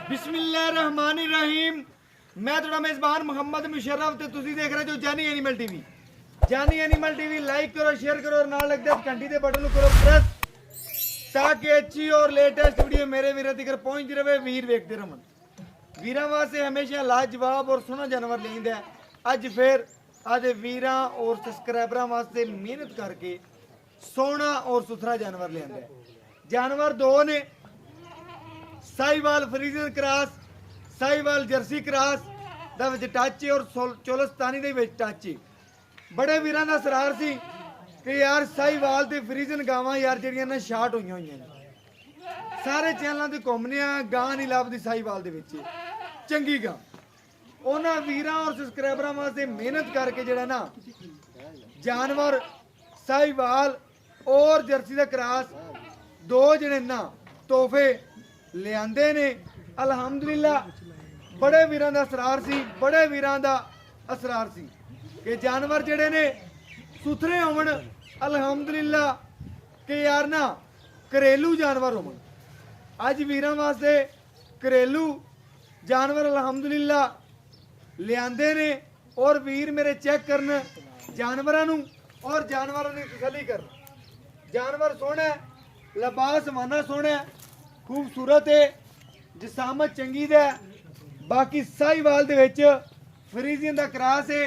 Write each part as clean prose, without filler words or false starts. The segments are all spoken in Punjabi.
बिस्मिल्लाहिर्रहमानिर्रहीम। मैं थोड़ा मेजबान मोहम्मद मुशर्रफ ते तुसी देख रहे हो जानी एनिमल टीवी। जानी एनिमल टीवी लाइक करो, शेयर करो और नाल लगदे घंटी दे बटन करो प्रेस ताकि अच्छी और लेटेस्ट वीडियो मेरे वीर तक पहुंचती रहे। वीर वेखते रहन। वीरां वास्ते हमेशा लाजवाब और सोहना जानवर लेंदा है। अज फिर आदे वीरां और सब्सक्राइबरां वास्ते मेहनत करके सोहना और सुथरा जानवर लेंदा है। जानवर दो ने, Sahiwal फ्रीजन cross, Sahiwal Jersey cross दा विच टच और चोलस्तानी दे विच टच। बड़े वीरां दा सरार सी कि यार साहिवाल ते फ्रीजन गावां यार ਜਿਹੜੀਆਂ ਨਾ ਸ਼ਾਰਟ ਹੋਈਆਂ ਹੋਈਆਂ ਨੇ। ਸਾਰੇ ਚੈਨਲਾਂ ਤੇ ਘੁੰਮਨੇ ਆ, ਗਾਂ ਨਹੀਂ ਲੱਭਦੀ ਸਾहिवाल ਦੇ ਵਿੱਚ ਚੰਗੀ ਗਾਂ। ਉਹਨਾਂ ਵੀਰਾਂ ਔਰ ਸਬਸਕ੍ਰਾਈਬਰਾਂ ਵਾਸਤੇ ਮਿਹਨਤ ਕਰਕੇ ਜਿਹੜਾ ਨਾ ਜਾਨਵਰ साहिवाल और जर्सी ਦਾ ਕ੍ਰਾਸ ਦੋ ਜਿਹੜੇ ਨਾ ਤੋਹਫੇ ਲਿਆਂਦੇ ਨੇ। ਅਲਹਮਦੁਲਿਲਾ बड़े वीरां दा असरार सी, बड़े वीरां दा असरार सी कि जानवर जेड़े ने सुथरे होवन। अलहमदुलिला कि यार ना घरेलू जानवर होवन। अज वीरां वास्ते घरेलू जानवर अलहमदुलिला लियादे ने और वीर मेरे चेक करन जानवरां नूं और जानवरां दी तसल्ली करन। जानवर सोहना है, लिबास माना सोहना है, खूबसूरत है, जिसामत चंगी दा। बाकी साहिवाल दे विच फ्रीजियन दा क्रास है,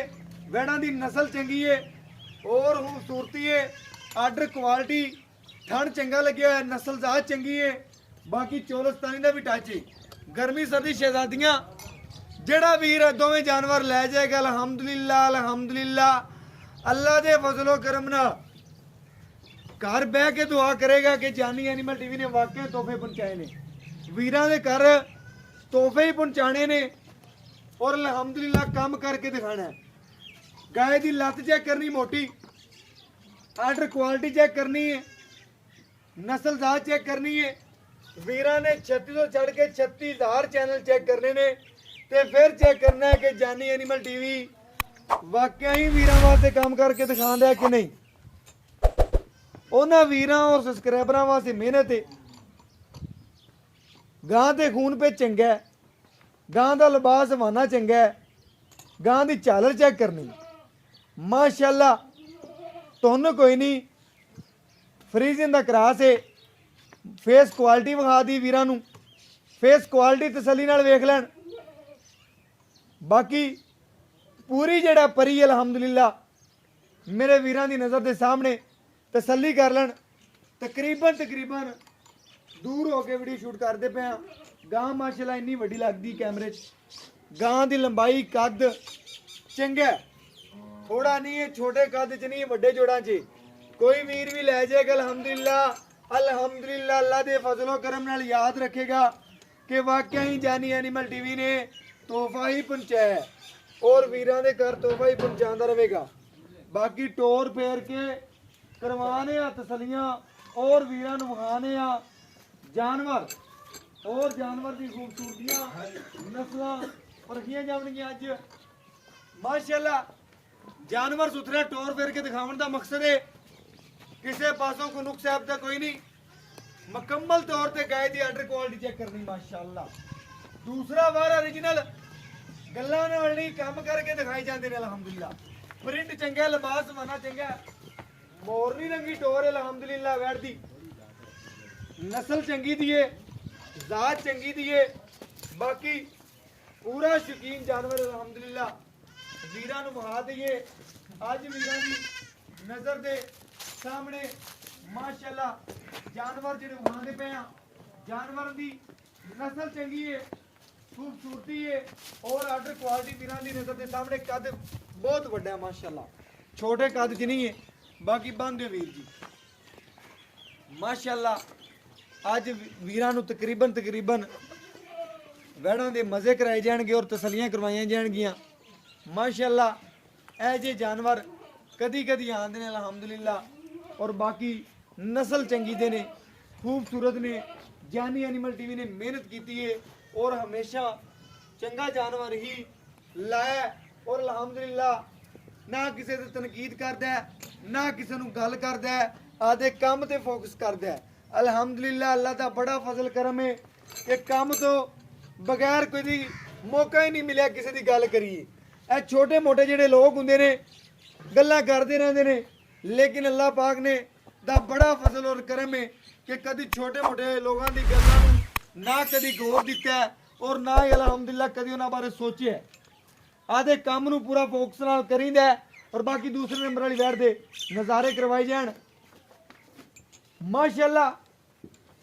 वैड़ां दी नस्ल चंगी है और खूबसूरती है, आर्डर क्वालिटी, ठंड चंगा लग्या है, नस्ल जात चंगी है। बाकी चोलस्तानी दा भी टच है। गर्मी सर्दी शहजादियां जेड़ा वीर दोवें जानवर लै जाएगा अलहमदुलिल्लाह अलहमदुलिल्लाह अल्लाह दे फजलो करम नाल घर बह के दुआ करेगा कि जानी एनिमल टीवी ने वाकई तोहफे पहुंचाए ने। वीरां दे घर तोहफे ही पहुंचाने ने और अलहमदुलिल्लाह काम करके दिखाना है। गाय की लत्त चेक करनी मोटी, आर्डर क्वालिटी चेक करनी है, नस्ल जात चेक करनी है। वीरां ने 36 तो चढ़ के 36,000 चैनल चेक करने ने ते फिर चेक करना है कि जानी एनिमल टीवी वाकई ही वीरां वास्ते काम करके दिखांदा है कि नहीं। उन्हां वीरां और सब्सक्राइबरां वास्ते मेहनत है। गां दे खून पे चंगा है, गां दा लिबास वाना चंगा है, गां दी झालर चेक करनी माशाअल्लाह तुहानू कोई नहीं। फ्रीजियन दा क्रास है, फेस क्वालिटी विखा दी वीरां नू, फेस क्वालिटी तसल्ली नाल वेख लैण। बाकी पूरी जेड़ा परी अलहमदुलिल्ला मेरे वीरां दी नज़र दे सामने तसल्ली कर लैण। तकरीबन दूर होके वीडियो शूट करते पे हाँ। गां माशाल्लाह इन्नी वड्डी लगदी कैमरे च। गां दी लंबाई कद चंगा, थोड़ा नहीं है, छोटे कद च नहीं, वड्डे जोड़ां च। कोई वीर भी लै जाएगा अल्हम्दुलिल्लाह अल्हम्दुलिल्लाह अल्लाह दे फजलो करम नाल याद रखेगा कि वाकई जानी एनिमल टीवी ने तोहफा ही पहुंचाया और वीरां दे घर तोहफा ही पहुंचाता रहेगा। बाकी टोर फेर के करवाने आ तसलियां और वीरां नूं विखाने आ जानवर और जानवर की खूबसूरतियां नस्लां परखियां जावणगीआं। अज माशाअल्लाह जानवर सुथरा टोर फेर के दिखावन का मकसद है। किसी पासों को नुक्स ऐब दा कोई नहीं, मुकम्मल तौर पर गाय की आर्डर क्वालिटी चेक करनी माशाअल्लाह। दूसरा वार ओरिजिनल गल्लां नाल नहीं काम करके दिखाई जाते हैं अलहमदुलिल्लाह। प्रिंट चंगा, लिबास माना चंगा, मोरनी रंगी टोर अलहमदुलिल्लाह। वैड़ दी नस्ल चंगी दी है, जात चंगी दी है। बाकी पूरा शौकीन जानवर अलहमदुलिल्लाह वीरां नूं विखा दईए। अज वीरां दी नज़र दे सामने माशाअल्लाह जानवर जिहड़े विखांदे पे हैं। जानवर दी नस्ल चंगी है, खूबसूरती है और आर्डर क्वालिटी वीरां दी नज़र दे सामने। कद बहुत वड्डा है माशाअल्लाह, छोटे कद च नहीं है। बाकी बंद वीर जी माशाअल्लाह अज वीरां नूं तकरीबन वैड़ां दे मज़े कराए जाएंगे और तसलियां करवाइयां जाएंगियां माशाअल्लाह। ऐ जे जानवर कदी कदी आंदे ने अलहमदुलिल्लाह और बाकी नस्ल चंगी दे ने, खूबसूरत ने। जानी एनिमल टीवी ने मेहनत की है और हमेशा चंगा जानवर ही लाया और अलहमदुलिल्लाह ना किसी से तनकीद करता है, ना किसी नूं गल करता है, आदे काम ते फोकस करता है। अलहमदुलिल्लाह अल्लाह का बड़ा फजल करम है कि काम तो ਬਗੈਰ ਕੋਈ ਦੀ ਮੌਕਾ ਹੀ ਨਹੀਂ ਮਿਲਿਆ ਕਿਸੇ ਦੀ ਗੱਲ ਕਰੀਏ। ਇਹ ਛੋਟੇ ਮੋਟੇ ਜਿਹੜੇ ਲੋਕ ਹੁੰਦੇ ਨੇ ਗੱਲਾਂ ਕਰਦੇ ਰਹਿੰਦੇ ਨੇ, ਲੇਕਿਨ ਅੱਲਾਹ ਪਾਕ ਨੇ ਦਾ ਬੜਾ ਫਜ਼ਲ ਔਰ ਕਰਮ ਹੈ ਕਿ ਕਦੀ ਛੋਟੇ ਮੋਟੇ ਲੋਕਾਂ ਦੀ ਗੱਲਾਂ ਨੂੰ ਨਾ ਕਦੀ ਗੌਰ ਦਿੱਤਾ ਔਰ ਨਾ ਹੀ ਅਲਹਮਦੁਲਿਲਾ ਕਦੀ ਉਹਨਾਂ ਬਾਰੇ ਸੋਚਿਆ। ਆਦੇ ਕੰਮ ਨੂੰ ਪੂਰਾ ਫੋਕਸ ਨਾਲ ਕਰੀਂਦਾ ਔਰ ਬਾਕੀ ਦੂਸਰੇ ਨੰਬਰ ਵਾਲੀ ਵੈਟ ਦੇ ਨਜ਼ਾਰੇ ਕਰਵਾਏ ਜਾਣ। ਮਾਸ਼ਾਅੱਲਾ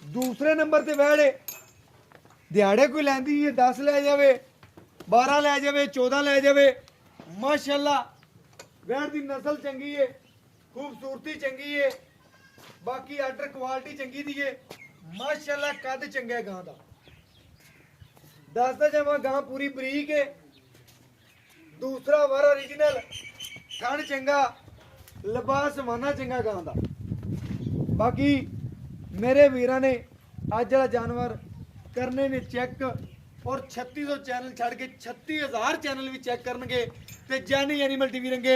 ਦੂਸਰੇ ਨੰਬਰ ਤੇ ਵੈੜੇ ਦਿਹਾੜੇ ਕੋਈ ਲੈਂਦੀ ਹੈ 10 ਲੈ ਜਾਵੇ, 12 ਲੈ ਜਾਵੇ, 14 ਲੈ ਜਾਵੇ। ਮਾਸ਼ਾਅੱਲਾ ਵੈੜ ਦੀ ਨਸਲ ਚੰਗੀ ਹੈ, ਖੂਬਸੂਰਤੀ ਚੰਗੀ ਹੈ, ਬਾਕੀ ਆਰਡਰ ਕੁਆਲਿਟੀ ਚੰਗੀ ਦੀ ਹੈ। ਮਾਸ਼ਾਅੱਲਾ ਕੱਦ ਚੰਗਾ ਹੈ ਗਾਂ ਦਾ। ਦੱਸਦਾ ਜਾਵਾਂ ਗਾਂ ਪੂਰੀ ਬਰੀਕ ਹੈ, ਦੂਸਰਾ ਵਾਰ ओरिजिनल, ਥਣ ਚੰਗਾ, ਲਿਬਾਸ ਸਮਾਨਾ ਚੰਗਾ ਗਾਂ ਦਾ। ਬਾਕੀ ਮੇਰੇ ਵੀਰਾਂ ਨੇ ਅੱਜ ਵਾਲਾ ਜਾਨਵਰ ਕਰਨੇ ਨੇ ਚੈੱਕ ਔਰ 3600 ਚੈਨਲ ਛੱਡ ਕੇ 36000 ਚੈਨਲ ਵੀ ਚੈੱਕ ਕਰਨਗੇ ਤੇ ਜਾਨੀ ਐਨੀਮਲ ਟੀਵੀ ਰੰਗੇ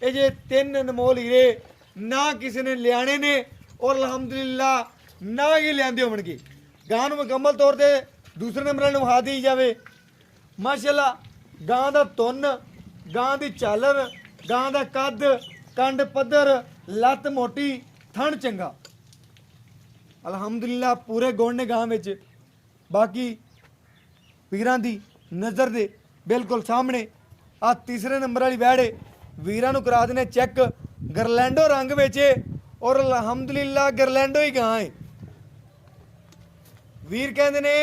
ਇਹ ਜੇ 3 ਅਨਮੋਲ ਹੀਰੇ ਨਾ ਕਿਸੇ ਨੇ ਲਿਆਣੇ ਨੇ ਔਰ ਅਲਹਮਦੁਲਿਲਾ ਨਾ ਹੀ ਲਿਆਂਦੇ ਹੋਣਗੇ। ਗਾਂ ਨੂੰ ਮੁਕੰਮਲ ਤੌਰ ਤੇ ਦੂਸਰੇ ਨੰਬਰ ਨੂੰ ਵਿਖਾ ਦੀ ਜਾਵੇ। ਮਾਸ਼ਾਅੱਲਾ ਗਾਂ ਦਾ ਤੁੰਨ, ਗਾਂ ਦੀ ਝਾਲਰ, ਗਾਂ ਦਾ ਕੱਦ, ਕੰਡ ਪੱਧਰ, ਲੱਤ ਮੋਟੀ, ਥਣ ਚੰਗਾ, ਅਲਹਮਦੁਲਿਲਾ ਪੂਰੇ ਗੁਣ ਨੇ ਗਾਂ ਵਿੱਚ। ਬਾਕੀ ਵੀਰਾਂ ਦੀ ਨਜ਼ਰ ਦੇ ਬਿਲਕੁਲ ਸਾਹਮਣੇ ਆ ਤੀਸਰੇ ਨੰਬਰ ਵਾਲੀ ਵੈੜੇ ਵੀਰਾਂ ਨੂੰ ਕਰਾ ਦੇਣੇ ਚੈੱਕ। ਗਰਲੈਂਡੋ ਰੰਗ ਵਿੱਚ ਔਰ ਅਲਹਮਦੁਲਿਲਾ ਗਰਲੈਂਡੋ ਹੀ ਗਾਂ ਹੈ। ਵੀਰ ਕਹਿੰਦੇ ਨੇ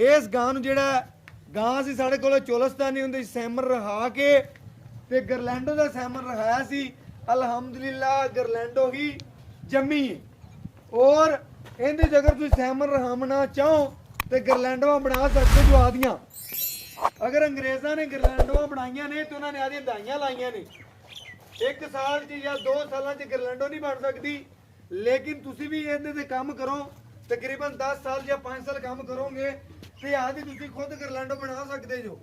ਇਸ ਗਾਂ ਨੂੰ ਜਿਹੜਾ ਗਾਂ ਸੀ ਸਾਡੇ ਕੋਲ ਚੋਲਸਤਾਨੀ ਹੁੰਦੀ ਸੈਮਰ ਰਹਾ ਕੇ ਤੇ ਗਰਲੈਂਡੋ ਦਾ ਸੈਮਰ ਰਹਾਇਆ ਸੀ। ਅਲਹਮਦੁਲਿਲਾ ਗਰਲੈਂਡੋ ਹੀ ਜੰਮੀ ਔਰ ਇਹਦੇ ਜਗਰ ਤੁਸੀਂ ਸੈਮਰ ਰਹਾਮਣਾ ਚਾਹੋ ਤੇ ਗਰਲੈਂਡੋਆਂ ਬਣਾ ਸਕਦੇ ਜੋ ਆਦੀਆਂ। ਅਗਰ ਅੰਗਰੇਜ਼ਾਂ ਨੇ ਗਰਲੈਂਡੋਆਂ ਬਣਾਈਆਂ ਨੇ ਤੇ ਉਹਨਾਂ ਨੇ ਆਦੀਆਂ ਦਾਈਆਂ ਲਾਈਆਂ ਨੇ। 1 ਸਾਲ 'ਚ ਜਾਂ 2 ਸਾਲਾਂ 'ਚ ਗਰਲੈਂਡੋ ਨਹੀਂ ਬਣ ਸਕਦੀ, ਲੇਕਿਨ ਤੁਸੀਂ ਵੀ ਇਹਦੇ ਤੇ ਕੰਮ ਕਰੋ, ਤਕਰੀਬਨ 10 ਸਾਲ ਜਾਂ 5 ਸਾਲ ਕੰਮ ਕਰੋਗੇ ਤੇ ਆਦੀ ਤੁਸੀਂ ਖੁਦ ਗਰਲੈਂਡੋ ਬਣਾ ਸਕਦੇ ਜੋ।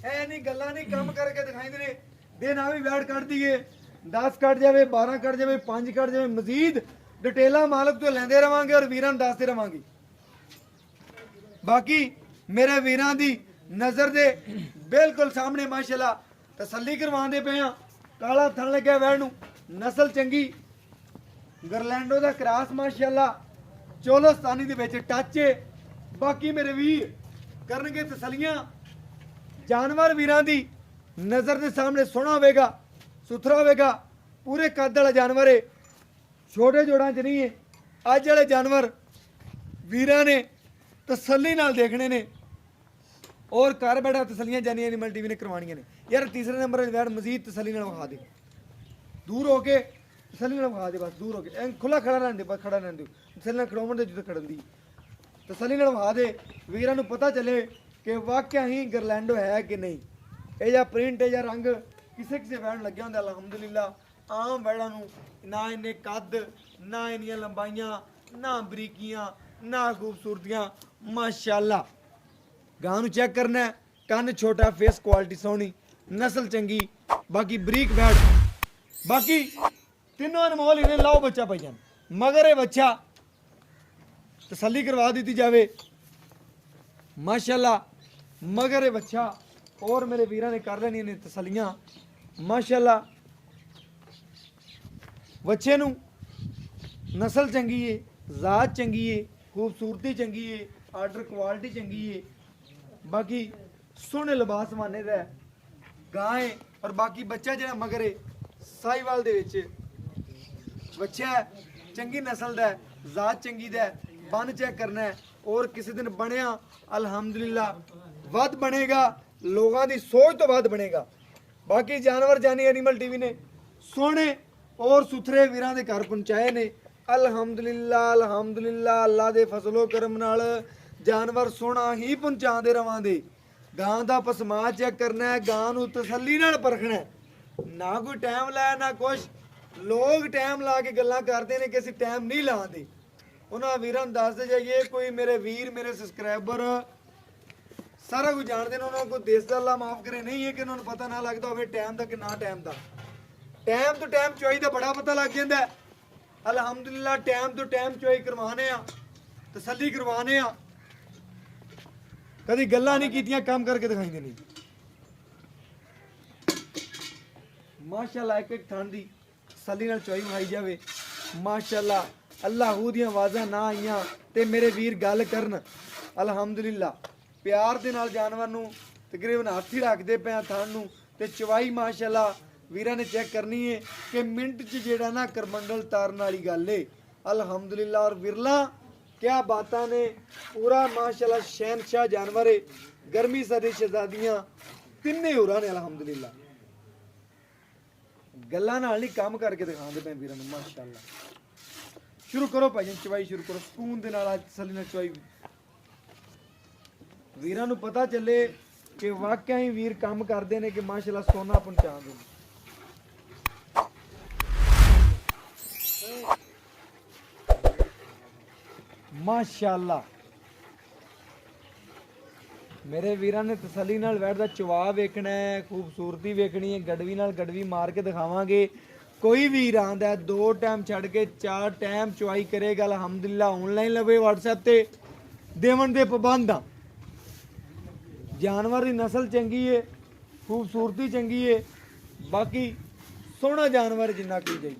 ਐ ਨਹੀਂ ਗੱਲਾਂ ਨਹੀਂ ਕੰਮ ਕਰਕੇ ਦਿਖਾਈਂਦੇ ਨੇ। ਦਿਨ ਆ ਵੀ ਵੈਟ ਕੱਢ ਦਈਏ, 10 ਕੱਢ ਜਾਵੇ, 12 ਕੱਢ ਜਾਵੇ, 5 ਕੱਢ ਜਾਵੇ, ਮਜ਼ੀਦ ਡਿਟੇਲਾਂ ਮਾਲਕ ਤੋਂ ਲੈਂਦੇ ਰਵਾਂਗੇ ਔਰ ਵੀਰਾਂ ਨੂੰ ਦੱਸਦੇ ਰਵਾਂਗੇ। ਬਾਕੀ ਮੇਰੇ ਵੀਰਾਂ ਦੀ ਨਜ਼ਰ ਦੇ ਬਿਲਕੁਲ ਸਾਹਮਣੇ ਮਾਸ਼ਾਅੱਲਾ ਤਸੱਲੀ ਕਰਵਾਉਂਦੇ ਪਏ ਆ। ਕਾਲਾ ਥਣ ਲੱਗਿਆ ਵੈੜ ਨੂੰ, ਨਸਲ ਚੰਗੀ, ਗਰਲੈਂਡੋ ਦਾ ਕ੍ਰਾਸ ਮਾਸ਼ਾਅੱਲਾ ਚੋਲਸਤਾਨੀ ਦੇ ਵਿੱਚ ਟੱਚ ਹੈ। ਬਾਕੀ ਮੇਰੇ ਵੀਰ ਕਰਨਗੇ ਤਸੱਲੀਆਂ। ਜਾਨਵਰ ਵੀਰਾਂ ਦੀ ਨਜ਼ਰ ਦੇ ਸਾਹਮਣੇ ਸੋਹਣਾ ਹੋਵੇਗਾ, ਸੁਥਰਾ ਹੋਵੇਗਾ, ਪੂਰੇ ਕੱਦ ਵਾਲਾ ਜਾਨਵਰ ਹੈ, ਛੋਟੇ ਜੋੜਾਂ 'ਚ ਨਹੀਂ ਹੈ। ਅੱਜ ਵਾਲੇ ਜਾਨਵਰ ਵੀਰਾਂ ਨੇ ਤਸੱਲੀ ਨਾਲ ਦੇਖਣੇ ਨੇ ਔਰ ਘਰ ਬੈਠਾ ਤਸੱਲੀਆਂ ਜਾਨੀ ਐਨੀਮਲ ਟੀਵੀ ਨੇ ਕਰਵਾਉਣੀਆਂ ਨੇ। ਯਾਰ ਤੀਸਰੇ ਨੰਬਰ ਵਾਲੀ ਵੈੜ ਮਜ਼ੀਦ ਤਸੱਲੀ ਨਾਲ ਵਿਖਾ ਦੇ, ਦੂਰ ਹੋ ਕੇ ਤਸੱਲੀ ਨਾਲ ਵਿਖਾ ਦੇ, ਬਸ ਦੂਰ ਹੋ ਕੇ ਐਂ ਖੁੱਲਾ ਖੜਾ ਰਹਿਣ ਦੇ, ਬਸ ਖੜਾ ਰਹਿਣ ਦੇ, ਤਸੱਲੀ ਨਾਲ ਖੜਾਉਣ ਦੇ ਜਿੱਥੇ ਖੜਨ ਦੀ ਤਸੱਲੀ ਨਾਲ ਵਿਖਾ ਦੇ। ਵੀਰਾਂ ਨੂੰ ਪਤਾ ਚੱਲੇ ਕਿ ਵਾਕਿਆ ਹੀ ਗਰਲੈਂਡੋ ਹੈ ਕਿ ਨਹੀਂ। ਇਹ ਜਾਂ ਪ੍ਰਿੰਟ ਹੈ ਜਾਂ ਰੰਗ ਕਿਸੇ ਕਿਸੇ ਵੈੜ ਲੱਗਿਆ ਹੁੰਦਾ। ਅਲਹਮਦੁਲਿਲਾ ਆਮ ਵੈੜਾਂ ਨੂੰ ਨਾ ਇੰਨੇ ਕੱਦ, ਨਾ ਇੰਨੀਆਂ ਲੰਬਾਈਆਂ, ਨਾ ਬਰੀਕੀਆਂ, ਨਾ ਖੂਬਸੂਰਤੀਆਂ। ਮਾਸ਼ਾਅੱਲਾ ਗਾਂ ਨੂੰ ਚੈੱਕ ਕਰਨਾ, ਕੰਨ ਛੋਟਾ, ਫੇਸ ਕੁਆਲਿਟੀ ਸੋਹਣੀ, ਨਸਲ ਚੰਗੀ, ਬਾਕੀ ਬਰੀਕ ਵੈੜ। ਬਾਕੀ ਤਿੰਨੋਂ ਅਨਮੋਲ ਇਹਨੇ ਲਾਓ ਬੱਚਾ ਪਈ ਜਾਣ, ਮਗਰ ਇਹ ਬੱਚਾ ਤਸੱਲੀ ਕਰਵਾ ਦਿੱਤੀ ਜਾਵੇ। ਮਾਸ਼ਾਅੱਲਾ ਮਗਰ ਇਹ ਬੱਚਾ और मेरे वीर ने कर लेनी ने तसलियां। माशाअल्लाह बच्चे नू नस्ल चंगी है, जात चंगी है, खूबसूरती चंगी है, आर्डर क्वालिटी चंगी है, बाकी सोहने लिबास माने दा गां है। और बाकी बच्चा जो मगर साहिवाल दे विच बच्चा चंगी नस्ल दा, जात चंगी दा, बन चेक करना है और किसी दिन बनया अलहमदुलिल्लाह वध बनेगा, लोगों की सोच तो बाद बनेगा। बाकी जानवर जानी एनिमल टीवी ने सोने और सुथरे वीरां दे घर पहुंचाए ने अलहमदुलिल्लाह। अलहमदुलिल्लाह अल्लाह दे फजलो करम नाल जानवर सोना ही पहुंचाते रवांदे। गां दा पसमा चेक करना है, गां नूं तसल्ली नाल परखना है, ना कोई टाइम लाया ना कुछ। लोग टाइम ला के गल्लां करते हैं कि असीं टाइम नहीं लाते। उन्हां वीरां नूं दसदे जाइए, कोई मेरे वीर मेरे सबसक्राइबर सारा कुछ जानते हैं, उन्होंने कोई देश का अल्लाह माफ करे नहीं है कि उन्होंने पता ना लगता हो टाइम का कि ना टाइम का। टाइम तो टाइम चोई का बड़ा पता लग जाता है। अलहमदुलिल्लाह टाइम तो टाइम चोई करवाने आ, तसल्ली करवाने आ। ਕਦੀ ਗੱਲਾਂ ਨਹੀਂ ਕੀਤੀਆਂ, ਕੰਮ ਕਰਕੇ ਦਿਖਾਈਂਦੇ ਨਹੀਂ। ਮਾਸ਼ਾਅੱਲਾ ਇੱਕ ਇੱਕ ਥਾਂ ਦੀ ਤਸੱਲੀ ਨਾਲ ਚੋਈ ਵਿਖਾਈ ਜਾਵੇ। ਮਾਸ਼ਾਅੱਲਾ ਅੱਲਾਹੂ ਦੀਆਂ ਆਵਾਜ਼ਾਂ ਨਾ ਆਈਆਂ ਤੇ ਮੇਰੇ ਵੀਰ ਗੱਲ ਕਰਨ। ਅਲਹਮਦੁਲਿਲਾ ਪਿਆਰ ਦੇ ਨਾਲ ਜਾਨਵਰ ਨੂੰ ਤਕਰੀਬਨ ਹੱਥ ਹੀ ਰੱਖਦੇ ਪਏ ਥਣ ਨੂੰ ਤੇ ਚਵਾਈ ਮਾਸ਼ਾਅੱਲਾ ਵੀਰਾਂ ਨੇ ਚੈੱਕ ਕਰਨੀ ਹੈ ਕਿ ਮਿੰਟ 'ਚ ਜਿਹੜਾ ਨਾ ਕਰਮੰਡਲ ਤਾਰਨ ਵਾਲੀ ਗੱਲ ਏ। ਅਲਹਮਦੁਲਿਲਾ ਔਰ ਵਿਰਲਾ ਕਿਆ ਬਾਤਾਂ ਨੇ। ਪੂਰਾ ਮਾਸ਼ਾਅੱਲਾ ਸ਼ਹਿਨशाह ਜਾਨਵਰ ਹੈ। ਗਰਮੀ ਸਰਦੀ ਸ਼ਹਿਜ਼ਾਦੀਆਂ ਤਿੰਨੇ ਹੋਰਾਂ ਨੇ ਅਲਹਮਦੁਲਿਲਾ। ਗੱਲਾਂ ਨਾਲ ਨਹੀਂ ਕੰਮ ਕਰਕੇ ਦਿਖਾਉਂਦੇ ਪਏ ਵੀਰਾਂ ਨੂੰ ਮਾਸ਼ਾਅੱਲਾ। ਸ਼ੁਰੂ ਕਰੋ ਭਾਈ ਚਵਾਈ ਸ਼ੁਰੂ ਕਰੋ ਸਕੂਨ ਦੇ ਨਾਲ। ਅੱਜ ਤਸੱਲੀ ਨਾਲ ਚਵਾਈ ਵੀਰਾਂ ਨੂੰ ਪਤਾ ਚੱਲੇ ਕਿ ਵਾਕਿਆ ਹੀ ਵੀਰ ਕੰਮ ਕਰਦੇ ਨੇ ਕਿ ਮਾਸ਼ਾਅੱਲਾ ਸੋਨਾ ਪਹੁੰਚਾਉਂਦੇ ਨੇ। ਮਾਸ਼ਾਅੱਲਾ ਮੇਰੇ ਵੀਰਾਂ ਨੇ ਤਸੱਲੀ ਨਾਲ ਬੈਠ ਦਾ ਚਵਾ ਵੇਖਣਾ ਹੈ, ਖੂਬਸੂਰਤੀ ਵੇਖਣੀ ਹੈ। ਗੜਵੀ ਨਾਲ ਗੜਵੀ ਮਾਰ ਕੇ ਦਿਖਾਵਾਂਗੇ। ਕੋਈ ਵੀਰ ਆਂਦਾ 2 ਟਾਈਮ ਛੱਡ ਕੇ 4 ਟਾਈਮ ਚਵਾਈ ਕਰੇਗਾ ਅਲਹਮਦੁਲਿਲਾ। ਆਨਲਾਈਨ ਲਵੇ WhatsApp ਤੇ ਦੇਵਣ ਦੇ ਪਾਬੰਦ ਆ। ਜਾਨਵਰ ਦੀ ਨਸਲ ਚੰਗੀ ਹੈ, ਖੂਬਸੂਰਤੀ ਚੰਗੀ ਹੈ, ਬਾਕੀ ਸੋਹਣਾ ਜਾਨਵਰ ਜਿੰਨਾ ਕੀ ਜਾਈ।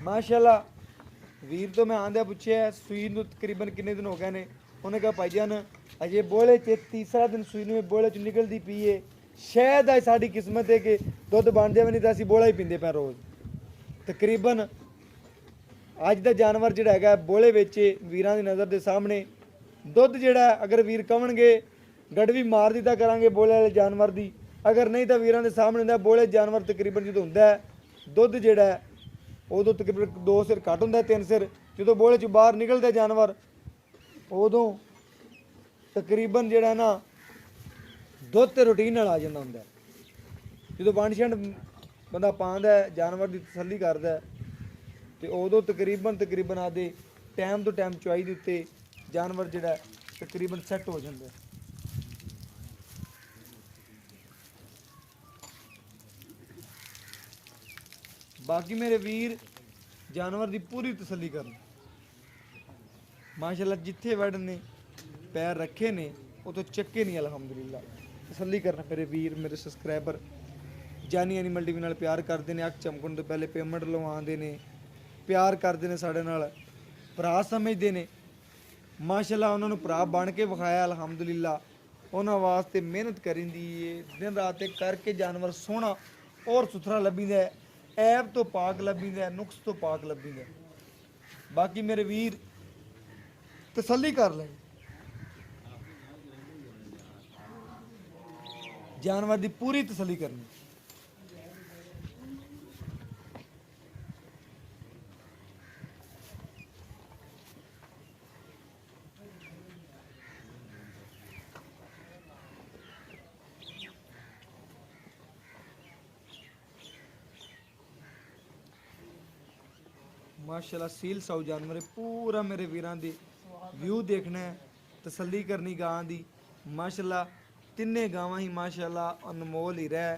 ਮਾਸ਼ਾਅੱਲਾ ਵੀਰ ਤੋਂ ਮੈਂ ਆਂਦਿਆ ਪੁੱਛਿਆ ਸੂਈ ਨੂੰ ਤਕਰੀਬਨ ਕਿੰਨੇ ਦਿਨ ਹੋ ਗਏ ਨੇ। ਉਹਨੇ ਕਿਹਾ ਭਾਈਜਾਨ ਅਜੇ ਬੋਲੇ 'ਚ ਤੀਸਰਾ ਦਿਨ ਸੂਈ ਨੂੰ ਬੋਲੇ 'ਚ ਨਿਕਲਦੀ ਪਈ ਏ। ਸ਼ਾਇਦ ਅੱਜ ਸਾਡੀ ਕਿਸਮਤ ਹੈ ਕਿ ਦੁੱਧ ਬਣ ਜਾਵੇ, ਨਹੀਂ ਤਾਂ ਅਸੀਂ ਬੋਲਾ ਹੀ ਪੀਂਦੇ ਪਏ ਰੋਜ਼। ਤਕਰੀਬਨ ਅੱਜ ਦਾ ਜਾਨਵਰ ਜਿਹੜਾ ਹੈਗਾ ਬੋਲੇ ਵਿੱਚ ਵੀਰਾਂ ਦੀ ਨਜ਼ਰ ਦੇ ਸਾਹਮਣੇ ਦੁੱਧ ਜਿਹੜਾ ਅਗਰ ਵੀਰ ਕਹਣਗੇ ਗੜਵੀ ਮਾਰ ਦਿੱਤਾ ਕਰਾਂਗੇ ਬੋਲੇ ਵਾਲੇ ਜਾਨਵਰ ਦੀ। ਅਗਰ ਨਹੀਂ ਤਾਂ ਵੀਰਾਂ ਦੇ ਸਾਹਮਣੇ ਹੁੰਦਾ ਬੋਲੇ ਜਾਨਵਰ ਤਕਰੀਬਨ ਜਦੋਂ ਹੁੰਦਾ ਦੁੱਧ ਜਿਹੜਾ ਉਦੋਂ ਤਕਰੀਬਨ 2 ਸਿਰ ਘੱਟ ਹੁੰਦਾ 3 ਸਿਰ। ਜਦੋਂ ਬੋਲੇ 'ਚ ਬਾਹਰ ਨਿਕਲਦਾ ਜਾਨਵਰ ਉਦੋਂ ਤਕਰੀਬਨ ਜਿਹੜਾ ਨਾ ਦੁੱਧ ਤੇ ਰੂਟੀਨ ਨਾਲ ਆ ਜਾਂਦਾ ਹੁੰਦਾ। ਜਦੋਂ ਵੰਡ ਛੰਡ ਬੰਦਾ ਪਾਉਂਦਾ ਜਾਨਵਰ ਦੀ ਤਸੱਲੀ ਕਰਦਾ ਤੇ ਉਦੋਂ ਤਕਰੀਬਨ ਆਦੇ ਟਾਈਮ ਤੋਂ ਟਾਈਮ ਚੁਆਈ ਦੇ ਉੱਤੇ ਜਾਨਵਰ ਜਿਹੜਾ ਤਕਰੀਬਨ ਸੈੱਟ ਹੋ ਜਾਂਦਾ। ਬਾਕੀ ਮੇਰੇ ਵੀਰ ਜਾਨਵਰ ਦੀ ਪੂਰੀ ਤਸੱਲੀ ਕਰਨ ਮਾਸ਼ਾਅੱਲਾ। ਜਿੱਥੇ ਵੜ ਨੇ ਪੈਰ ਰੱਖੇ ਨੇ ਉਤੋਂ ਚੱਕੇ ਨਹੀਂ ਅਲਹਮਦੁਲਿਲਾ। ਤਸੱਲੀ ਕਰਨਾ ਮੇਰੇ ਵੀਰ ਮੇਰੇ ਸਬਸਕ੍ਰਾਈਬਰ ਜਾਨੀ ਐਨੀਮਲ ਟੀਵੀ ਨਾਲ ਪਿਆਰ ਕਰਦੇ ਨੇ। ਅੱਖ ਚਮਕਣ ਤੋਂ ਪਹਿਲੇ ਪੇਮੈਂਟ ਲਵਾਉਂਦੇ ਨੇ, ਪਿਆਰ ਕਰਦੇ ਨੇ ਸਾਡੇ ਨਾਲ, ਭਰਾ ਸਮਝਦੇ ਨੇ ਮਾਸ਼ਾਅੱਲਾ। ਉਹਨਾਂ ਨੂੰ ਭਰਾ ਬਣ ਕੇ ਵਿਖਾਇਆ ਅਲਹਮਦੁਲਿਲਾ। ਉਹਨਾਂ ਵਾਸਤੇ ਮਿਹਨਤ ਕਰਿੰਦੀ ਏ ਦਿਨ ਰਾਤ ਇੱਕ ਕਰਕੇ ਜਾਨਵਰ ਸੋਹਣਾ ਔਰ ਸੁਥਰਾ ਲੱਭੀਦਾ, ਐਬ ਤੋਂ ਪਾਕ ਲੱਭੀਦਾ, ਨੁਕਸ ਤੋਂ ਪਾਕ ਲੱਭੀਦਾ। ਬਾਕੀ ਮੇਰੇ ਵੀਰ ਤਸੱਲੀ ਕਰ ਲੈ ਜਾਨਵਰ ਦੀ ਪੂਰੀ ਤਸੱਲੀ ਕਰਨੀ। माशाल्लाह सील साउ जानवर पूरा मेरे वीरां दी व्यू देखना है, तसल्ली करनी गां दी। माशाल्लाह तिन्ने गावां ही माशाल्लाह अनमोल ही रह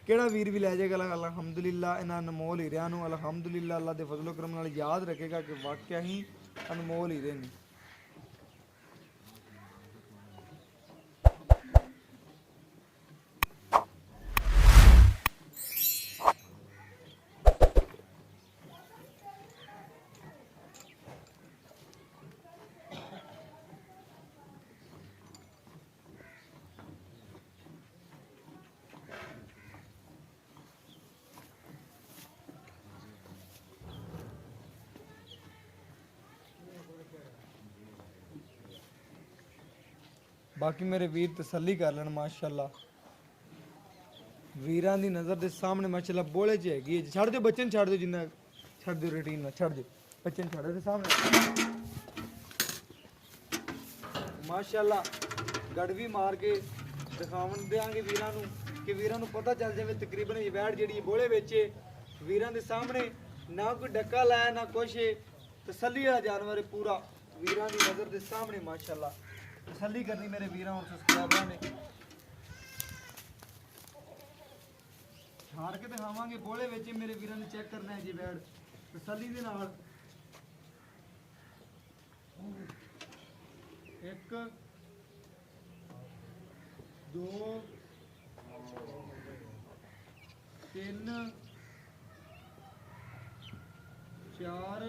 केड़ा वीर भी लै जाएगा अलहमदुलिल्लाह इन्हां अनमोल ही रहा नूं अलहमदुलिल्लाह अल्लाह दे फजलो करम नाल याद रखेगा कि वाकया ही अनमोल ही रहे। बाकी मेरे वीर तसल्ली कर लेन माशाल्लाह वीरां दी नज़र दे सामने माशाल्लाह बोले च हैगी छड़ दो बच्चन छड़ दो जिन्ना छड़ दो रूटीन ना छड़ दो बच्चन छड़ दे सामने माशाल्लाह गड़वी मार के दिखावन देंगे वीरां नू कि वीरां नू पता चल जाए तकरीबन ये वैट जिहड़ी बोले विच वीरां दे सामने ना कोई डक्का लाया ना कुछ तसल्ली वाला जानवर है पूरा वीरां दी नज़र दे सामने माशाल्लाह ਤਸੱਲੀ ਕਰਨੀ ਮੇਰੇ ਵੀਰਾਂ ਔਰ ਸਬਸਕ੍ਰਾਈਬਰਾਂ ਨੇ। ਛਾੜ ਕੇ ਦਿਖਾਵਾਂਗੇ ਬੋਲੇ ਵਿੱਚ ਮੇਰੇ ਵੀਰਾਂ ਨੇ ਚੈੱਕ ਕਰਨਾ ਹੈ ਜੀ ਵੈੜ ਤਸੱਲੀ ਦੇ ਨਾਲ। 1 2 3 4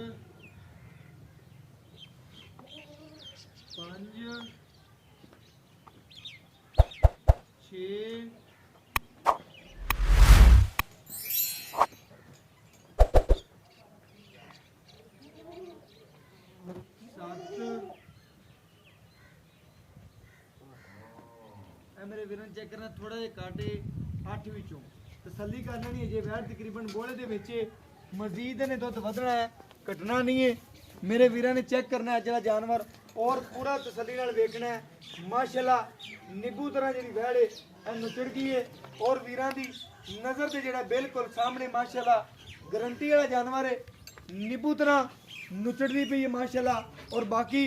5 6 मेरे वीरन चेक करना थोड़ा जिहा काटे 8 विचों तसल्ली कर लेनी है। जे वैर तकरीबन बोले दे विच मजीद ने दुध वधना है घटना नहीं है। मेरे वीरां ने चेक करना है जरा जानवर और पूरा तसल्ली नाल वेखना है। माशाल्लाह निबू तरह जी वैड़ है नुचड़ गई है और वीरां दी नज़र से जेड़ा बिल्कुल सामने माशाल्लाह गारंटी वाला जानवर है। निबू तरह नुचड़दी पई है माशाल्लाह। और बाकी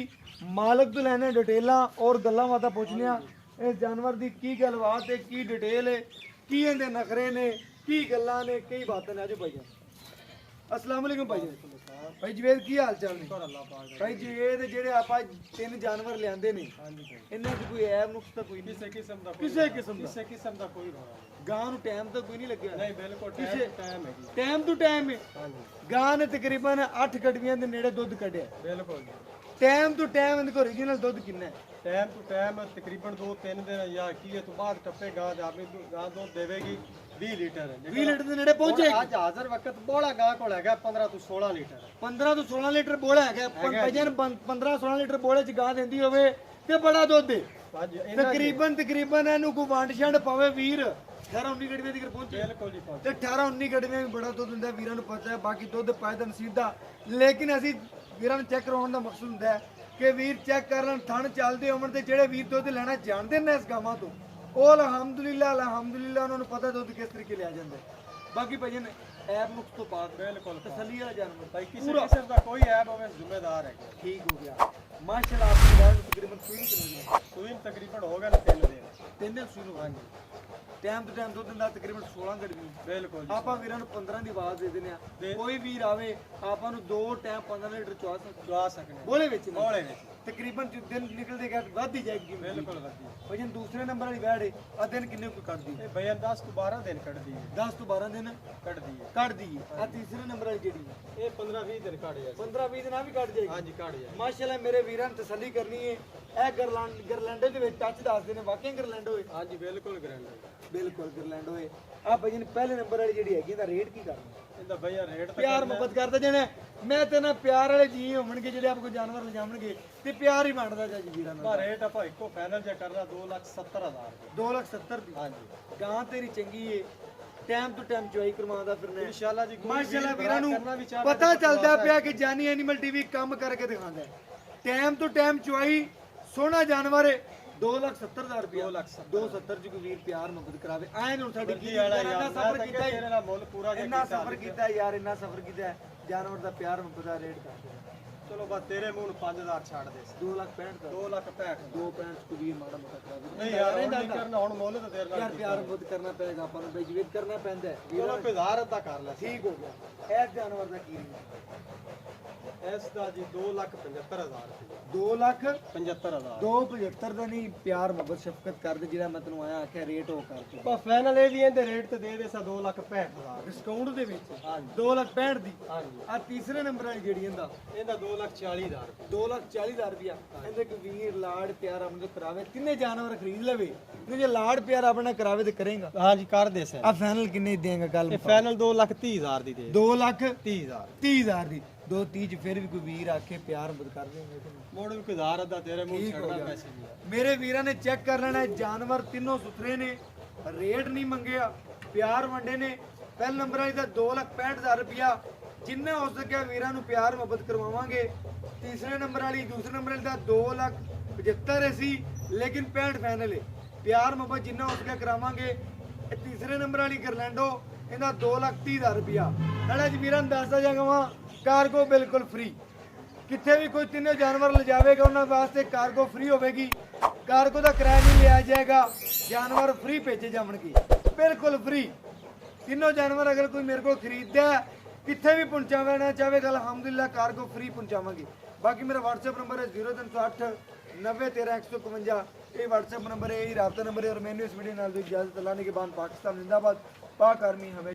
मालक तो लैने डिटेलां और गल्लां बातां पुछनियां इस जानवर की की गलबात है की डिटेल है की इहदे नखरे ने की गल्लां ने कई बातें ने। आजो भाई अस्सलाम वालेकुम भाई भाई जवेद की हाल चाल ने भाई जवेद जेडे आपां 3 जानवर लियांदे ने इन्हां च कोई ऐब नुक्स तां कोई नहीं किसी किस्म दा कोई गां नूं टाइम तो कोई नहीं लग्या नहीं बिल्कुल टाइम टू टाइम है गां ने तकरीबन 8 कड़वियां दे नेड़े दुध कढिया बिल्कुल टाइम टू टाइम इनका ओरिजिनल दुध कितना है टाइम टू टाइम तकरीबन 2-3 दिन या की तो बाद टप्पे गां आपने गां दूध देवेगी 20 लीटर 20 लीटर ਦੇ ਨੇੜੇ ਪਹੁੰਚੇ ਅੱਜ ਹਾਜ਼ਰ ਵਕਤ ਬੋਲਾ ਗਾਂ ਕੋਲ ਹੈਗਾ 15 ਤੋਂ 16 ਲੀਟਰ 15 ਤੋਂ 16 ਲੀਟਰ ਬੋਲਾ ਹੈਗਾ ਭਜਨ 15-16 ਲੀਟਰ ਬੋਲੇ ਚ ਗਾਂ ਦਿੰਦੀ ਹੋਵੇ ਤੇ ਬੜਾ ਦੁੱਧ ਹੈ ਤਕਰੀਬਨ ਇਹਨੂੰ ਕੋਈ ਵੰਡ ਛੰਡ ਪਾਵੇ ਵੀਰ 18-19 ਗੜਵੇ ਦੀ ਪਹੁੰਚੇ ਬਿਲਕੁਲ ਜੀ ਤੇ 18-19 ਗੜਵੇ ਵੀ ਬੜਾ ਦੁੱਧ ਹੁੰਦਾ ਵੀਰਾਂ ਨੂੰ ਪਤਾ ਹੈ। ਬਾਕੀ ਦੁੱਧ ਪਾਇਦਾ ਨਸੀਬ ਦਾ ਲੇਕਿਨ ਅਸੀਂ ਵੀਰਾਂ ਨੂੰ ਚੈੱਕ ਕਰਾਉਣ ਦਾ ਮਕਸਦ ਹੁੰਦਾ ਹੈ ਕਿ ਵੀਰ ਚੈੱਕ ਕਰਨ ਥਣ ਚੱਲਦੇ ਹੋਣ ਤੇ ਜਿਹੜੇ ਵੀਰ ਦੁੱਧ ਲੈਣਾ ਜਾਣਦੇ ਨੇ ਇਸ ਗਾਵਾਂ ਤੋਂ ਉਹ ਅਲਹਮਦੁਲਿਲਾ ਉਹਨਾਂ ਨੂੰ ਪਤਾ ਦੁੱਧ ਕਿਸ ਤਰੀਕੇ ਲਿਆ ਜਾਂਦਾ। ਬਾਕੀ ਭਜਨ ਐਬ ਨੁਕਸ ਤੋਂ ਪਾਕ ਬਿਲਕੁਲ ਤਸੱਲੀ ਵਾਲਾ ਜਾਨਵਰ ਭਾਈ ਕਿਸੇ ਕਿਸਮ ਦਾ ਕੋਈ ਐਬ ਹੋਵੇ ਜ਼ਿੰਮੇਦਾਰ ਹੈ ਠੀਕ ਹੋ ਗਿਆ ਮਾਸ਼ਾਅੱਲਾ। ਆਪकी गाय तकरीबन ਸੂਈ ਤਕਰੀਬਨ ਹੋ ਗਿਆ 3 ਦਿਨ 3 ਦਿਨ ਸ਼ੁਰੂ ਹੋ ਗਏ टाइम टू टाइम दुध दिंदा तकरीबन 16 गड़वी बिल्कुल ਆਪਾਂ ਵੀਰਾਂ ਨੂੰ 15 ਦੀ ਆਵਾਜ਼ ਦੇ ਦਿੰਦੇ ਆ ਕੋਈ ਵੀਰ ਆਵੇ ਆਪਾਂ ਨੂੰ 2 ਟਾਈਮ 15 ਲੀਟਰ ਚਵਾ ਸਕਦੇ ਬੋਲੇ ਵਿੱਚ ਤਕਰੀਬਨ ਦਿਨ ਨਿਕਲਦੇ ਗਿਆ ਵੱਧ ਹੀ ਜਾਏਗੀ ਬਿਲਕੁਲ ਵਧੀ ਭਜਨ ਦੂਸਰੇ ਨੰਬਰ ਵਾਲੀ ਵੈੜ ਹੈ ਆ ਦਿਨ ਕਿੰਨੇ ਕੋਈ ਕੱਢਦੀ ਇਹ ਭਜਨ 10 ਤੋਂ 12 ਦਿਨ ਕੱਢਦੀ ਹੈ 10 ਤੋਂ 12 ਦਿਨ ਕੱਢਦੀ ਹੈ ਆ ਤੀਸਰੇ ਨੰਬਰ ਵਾਲੀ ਜਿਹੜੀ ਇਹ 15-20 ਦਿਨ ਕੱਢ ਜਾਏ 15-20 ਦਿਨ ਆ ਵੀ ਕੱਢ ਜਾਏਗੀ ਹਾਂਜੀ ਕੱਢ ਜਾਏ ਮਾਸ਼ਾਅੱਲਾ। ਮੇਰੇ ਵੀਰਾਂ ਨੂੰ ਤਸੱਲੀ ਕਰਨੀ ਹੈ ਇਹ ਗਰਲੈਂਡੋ ਦੇ ਵਿੱਚ ਟੱਚ ਦੱਸਦੇ ਨੇ ਵਾਕਈ ਗਰਲੈਂਡੋ ਹੈ ਹਾਂਜੀ ਬਿਲਕੁਲ ਗਰੈਂਡ ਬਿਲਕੁਲ ਗਰਲੈਂਡੋ ਹੈ। ਆ ਭਜਨ ਪਹਿਲੇ ਨੰਬਰ ਵਾਲੀ ਜਿਹੜੀ ਹੈਗੀ ਇਹਦਾ ਰੇਟ ਕੀ ਕਰਨਾ ਇਹਦਾ ਭਈਆ ਰੇਟ ਪਿਆਰ ਮੁਹੱਬਤ ਕਰਦਾ ਜਣੇ ਮੈਂ ਤੇ ਨਾ ਪਿਆਰ ਵਾਲੇ ਜੀ ਹੋਣਗੇ ਜਿਹੜੇ ਆਪ ਕੋ ਜਾਨਵਰ ਲਿਜਾਣਗੇ ਤੇ ਪਿਆਰ ਹੀ ਵੰਡਦਾ ਜੀ ਵੀਰਾਂ ਨਾਲ। ਰੇਟ ਆਪਾਂ ਇੱਕੋ ਫਾਈਨਲ ਜੇ ਕਰਨਾ 2,70,000 2,70,000 ਦੀ ਹਾਂਜੀ ਗਾਂ ਤੇਰੀ ਚੰਗੀ ਏ ਟਾਈਮ ਟੂ ਟਾਈਮ ਚੁਆਈ ਕਰਵਾਉਂਦਾ ਫਿਰਨਾ ਇਨਸ਼ਾਅੱਲਾ ਜੀ ਮਾਸ਼ਾਅੱਲਾ ਵੀਰਾਂ ਨੂੰ ਪਤਾ ਚੱਲਦਾ ਪਿਆ ਕਿ ਜਾਨੀ ਐਨੀਮਲ ਟੀਵੀ ਕੰਮ ਕਰਕੇ ਦਿਖਾਉਂਦਾ ਟਾਈਮ ਟੂ ਟਾਈਮ ਚੁਆਈ ਸੋਹਣਾ ਜਾਨਵਰ ਏ 2,70,000 ਰੁਪਏ 270 ਚ ਕੋਈ ਵੀਰ ਪਿਆਰ ਮੁਹੱਬਤ ਕਰਾਵੇ ਐ ਨੂੰ ਸਾਡੀ ਕੀ ਇੰਨਾ ਸਫਰ ਕੀਤਾ ਤੇਰੇ ਨਾਲ ਮੁੱਲ ਪੂਰਾ ਇੰਨਾ ਸਫਰ ਕੀਤਾ ਯਾਰ ਇੰਨਾ ਸਫਰ ਕੀਤਾ ਜਾਨਵਰ ਦਾ ਪਿਆਰ ਮੁਹੱਬਤ ਦਾ ਰੇਟ ਕਰ ਚਲੋ ਬਸ ਤੇਰੇ ਮੂੰਹ ਨੂੰ 5,000 ਛੱਡ ਦੇ 2,65,000 2,65,000 2,65 ਕੋਈ ਵੀਰ ਮਾੜਾ ਮੋਟਾ ਕਰਾ ਦੇ ਨਹੀਂ ਯਾਰ ਨਹੀਂ ਕਰਨਾ ਹੁਣ ਮੁੱਲ ਤਾਂ ਤੇਰੇ ਨਾਲ ਯਾਰ ਪਿਆਰ ਮੁਹੱਬਤ ਕਰਨਾ ਪਏਗਾ ਆਪਾਂ ਨੂੰ ਬੇਜਵੀਦ ਕਰਨਾ ਪੈਂਦਾ ਹੈ। ਚਲੋ 1000 ਅੱਧਾ ਕਰ ਲੈ ਠੀਕ ਹੋ ਗਿਆ। ਇਸ ਜਾਨਵਰ ਦਾ ਕੀ ਇਸ ਦਾ ਜੀ 2,75,000 2,75,000 2,75,000 2,75 ਦਾ ਨਹੀਂ ਪਿਆਰ ਮੁਹੱਬਤ ਸ਼ਫਕਤ ਕਰਦੇ ਜਿਹੜਾ ਮੈਂ ਤੈਨੂੰ ਆਇਆ ਆਖਿਆ ਰੇਟ ਉਹ ਕਰ ਤੂੰ ਬਸ ਫਾਈਨਲ ਇਹ ਵੀ ਇਹਦੇ ਰੇਟ ਤੇ ਦੇ ਦੇ ਸਾ 2,65,000 ਡਿਸਕਾਊਂਟ ਦੇ ਵਿੱਚ ਹਾਂਜੀ 2,65,000 ਦੀ ਹਾਂਜੀ ਆ ਤੀਸਰੇ ਨੰਬਰ ਵਾਲੀ ਜਿਹੜੀ ਇਹਦਾ 2,40,000 2,40,000 ਰੁਪਿਆ ਇਹਦੇ ਕੋਈ ਵੀਰ ਲਾੜ ਪਿਆਰ ਆਪਣੇ ਕਰਾਵੇ ਕਿੰਨੇ ਜਾਨਵਰ ਖਰੀਦ ਲਵੇ ਜੇ ਲਾੜ ਪਿਆਰ ਆਪਣਾ ਕਰਾਵੇ ਤੇ ਕਰੇਗਾ ਹਾਂਜੀ ਕਰ ਦੇ ਸਰ ਆ ਫਾਈਨਲ ਕਿੰਨੇ ਦੇਂਗਾ ਗੱਲ ਇਹ ਫਾਈਨਲ 2,30,000 ਦੀ ਦੇ 2,30,000 ਦੀ 2,30 ਚ ਫਿਰ ਵੀ ਕੋਈ ਵੀਰ ਆਖੇ ਪਿਆਰ ਮੁਹੱਬਤ ਕਰ ਦੇਂਗੇ ਮੋੜ ਵੀ ਕੋਈ 1000 ਅੱਧਾ ਤੇਰੇ ਮੂੰਹ ਛੱਡਣਾ ਪੈਸੇ ਵੀ ਮੇਰੇ ਵੀਰਾਂ ਨੇ ਚੈੱਕ ਕਰ ਲੈਣਾ ਜਾਨਵਰ ਤਿੰਨੋਂ ਸੁਥਰੇ ਨੇ ਰੇਟ ਨਹੀਂ ਮੰਗਿਆ ਪਿਆਰ ਵੰਡੇ ਨੇ ਪਹਿਲ ਨੰਬਰ ਵਾਲੀ ਦਾ 2,65,000 ਰੁਪਿਆ ਜਿੰਨਾ ਹੋ ਸਕਿਆ ਵੀਰਾਂ ਨੂੰ ਪਿਆਰ ਮੁਹੱਬਤ ਕਰਵਾਵਾਂਗੇ। ਤੀਸਰੇ ਨੰਬਰ ਵਾਲੀ ਦੂਸਰੇ ਨੰਬਰ ਵਾਲੀ ਦਾ 2,75,000 ਸੀ ਲੇਕਿਨ 65 ਫਾਈਨਲ ਹੈ ਪਿਆਰ ਮੁਹੱਬਤ ਜਿੰਨਾ ਹੋ ਸਕਿਆ ਕਰਾਵਾਂਗੇ। ਇਹ ਤੀਸਰੇ ਨੰਬਰ ਵਾਲੀ ਗਰਲੈਂਡੋ ਇਹਦਾ 2,30,000 ਰੁਪਿਆ ਨਾਲੇ ਜੀ ਵੀਰਾਂ ਨੂੰ ਦੱਸਦਾ ਜਾਗਾ ਕਾਰਗੋ ਬਿਲਕੁਲ ਫ੍ਰੀ ਕਿੱਥੇ ਵੀ ਕੋਈ ਤਿੰਨੇ ਜਾਨਵਰ ਲਿਜਾਵੇਗਾ ਉਹਨਾਂ ਵਾਸਤੇ ਕਾਰਗੋ ਫ੍ਰੀ ਹੋਵੇਗੀ। ਕਾਰਗੋ ਦਾ ਕਿਰਾਇਆ ਨਹੀਂ ਲਿਆ ਜਾਏਗਾ, ਜਾਨਵਰ ਫ੍ਰੀ ਭੇਜੇ ਜਾਣਗੇ, ਬਿਲਕੁਲ ਫ੍ਰੀ। ਤਿੰਨੋਂ ਜਾਨਵਰ ਅਗਰ ਕੋਈ ਮੇਰੇ ਕੋਲ ਖਰੀਦਦਾ ਹੈ, ਕਿੱਥੇ ਵੀ ਪਹੁੰਚਾਉਣਾ ਚਾਹੇਗਾ, ਅਲਹਮਦੁਲਿਲਾ ਕਾਰਗੋ ਫ੍ਰੀ ਪਹੁੰਚਾਵਾਂਗੇ। ਬਾਕੀ ਮੇਰਾ WhatsApp ਨੰਬਰ ਹੈ 0308 90 13 151। ਇਹ WhatsApp ਨੰबर है, यही राब्ता नंबर है। और मैंने इस वीडियो नाल इजाजत अल्लाह ने के बाद पाकिस्तान जिंदाबाद, पाक आर्मी हमें